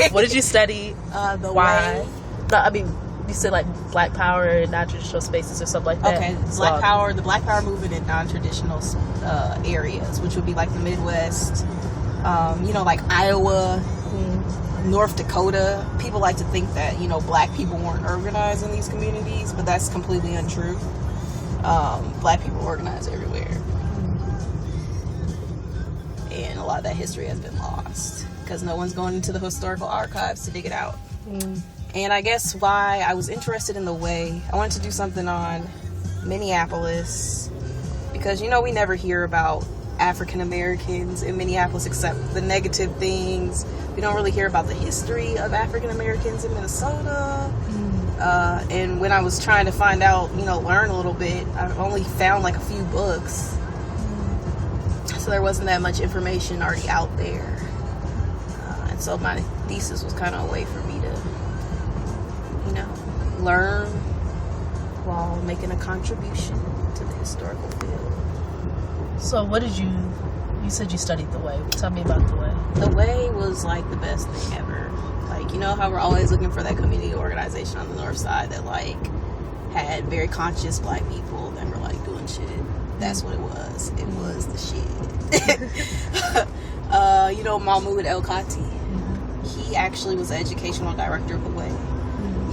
What did you study? The Why? way. No, I mean, you said like Black Power and non-traditional spaces or something like that. Okay, the Black Power movement in non-traditional areas, which would be like the Midwest, like Iowa, North Dakota. People like to think that, Black people weren't organized in these communities, but that's completely untrue. Black people organize everywhere. And a lot of that history has been lost because no one's going into the historical archives to dig it out. And I guess why I was interested in the way, I wanted to do something on Minneapolis because, we never hear about African Americans in Minneapolis except the negative things. We don't really hear about the history of African Americans in Minnesota. And when I was trying to find out, learn a little bit, I only found like a few books. So there wasn't that much information already out there. And so my thesis was kind of a way for me to, learn while making a contribution to the historical field. So what did you said you studied The Way. Tell me about The Way. The Way was like the best thing ever. Like, how we're always looking for that community organization on the north side that like had very conscious Black people that were like doing shit. That's what it was. It was the shit. Mahmoud El Khati. He actually was the educational director of The Way.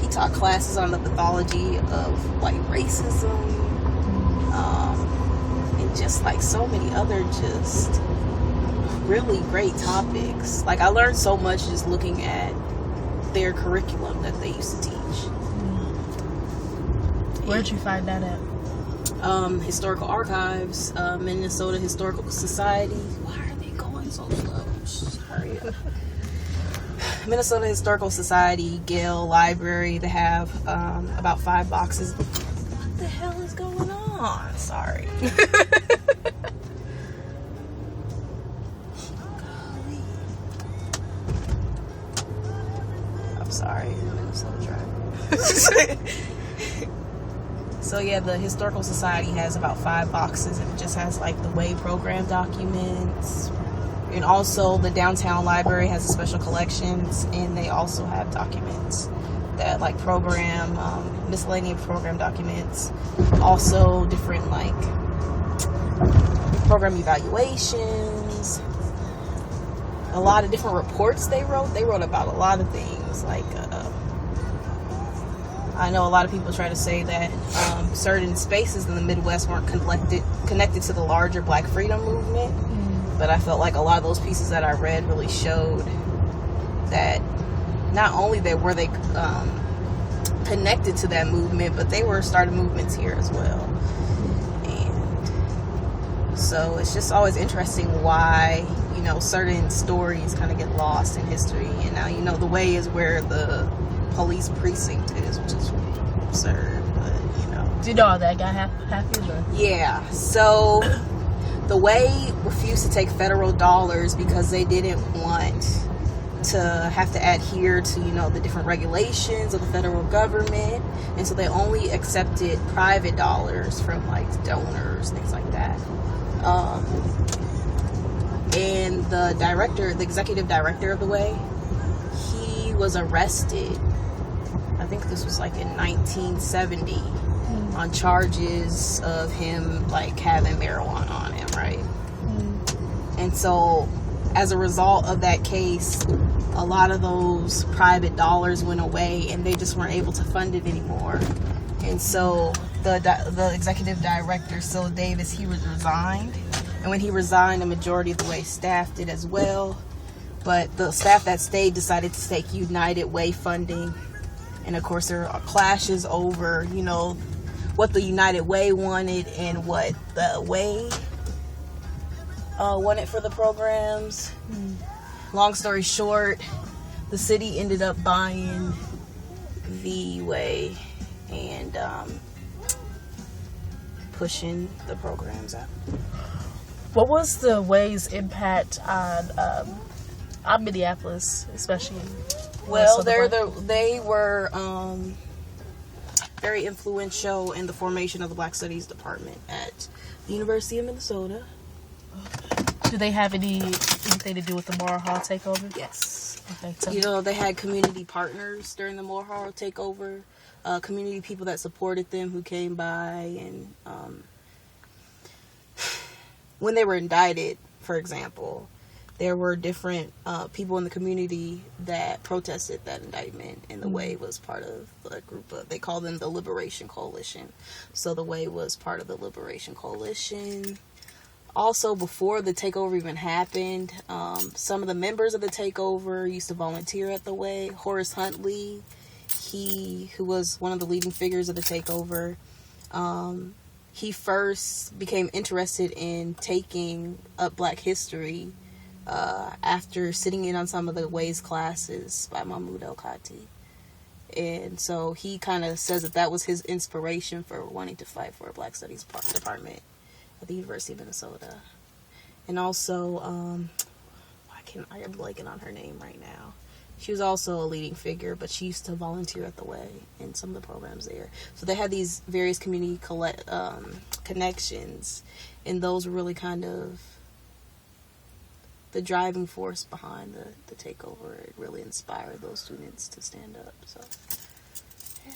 He taught classes on the pathology of like racism, and just like so many other just really great topics. Like I learned so much just looking at their curriculum that they used to teach. Where'd you find that at? Historical archives, Minnesota Historical Society. Why are they going so slow? Hurry up. Minnesota Historical Society, Gale Library. They have about 5 boxes. What the hell is going on? Sorry. I'm sorry. Minnesota driver. So yeah, the Historical Society has about 5 boxes, and it just has like the Way program documents. And also the Downtown Library has a special collections, and they also have documents that like program, miscellaneous program documents, also different like program evaluations, a lot of different reports they wrote about a lot of things. Like I know a lot of people try to say that certain spaces in the Midwest weren't connected to the larger Black freedom movement. But I felt like a lot of those pieces that I read really showed that not only were they connected to that movement, but they were starting movements here as well. And so it's just always interesting why, certain stories kind of get lost in history. And now, The Way is where the police precinct is, which is absurd, but, Do you know how that got happened? Or? Yeah, so The Way refused to take federal dollars because they didn't want to have to adhere to, the different regulations of the federal government. And so they only accepted private dollars from, like, donors, things like that. And the executive director of The Way, he was arrested, I think this was, like, in 1970, on charges of him, like, having marijuana on him, right? And so, as a result of that case, a lot of those private dollars went away, and they just weren't able to fund it anymore. And so, the executive director, Syl Davis, he was resigned. And when he resigned, the majority of The Way staff did as well. But the staff that stayed decided to take United Way funding. And, of course, there are clashes over, what the United Way wanted and what the Way wanted for the programs. Long story short, the city ended up buying the Way and pushing the programs out. What was the Way's impact on Minneapolis, especially? Well, they were very influential in the formation of the Black Studies Department at the University of Minnesota. Do they have anything to do with the Moore Hall takeover? Yes. Okay, tell You me. know, they had community partners during the Mohawk takeover, community people that supported them who came by, and when they were indicted, for example, there were different people in the community that protested that indictment, and the Way was part of a group of, they call them the Liberation Coalition. So the Way was part of the Liberation Coalition. Also, before the takeover even happened, some of the members of the takeover used to volunteer at the Way. Horace Huntley, who was one of the leading figures of the takeover, he first became interested in taking up Black history after sitting in on some of the Way's classes by Mahmoud El-Khati. And so he kind of says that was his inspiration for wanting to fight for a Black Studies department at the University of Minnesota. And also, I am blanking on her name right now. She was also a leading figure, but she used to volunteer at the Way in some of the programs there. So they had these various community connections, and those were really kind of the driving force behind the takeover. It really inspired those students to stand up. So, yeah.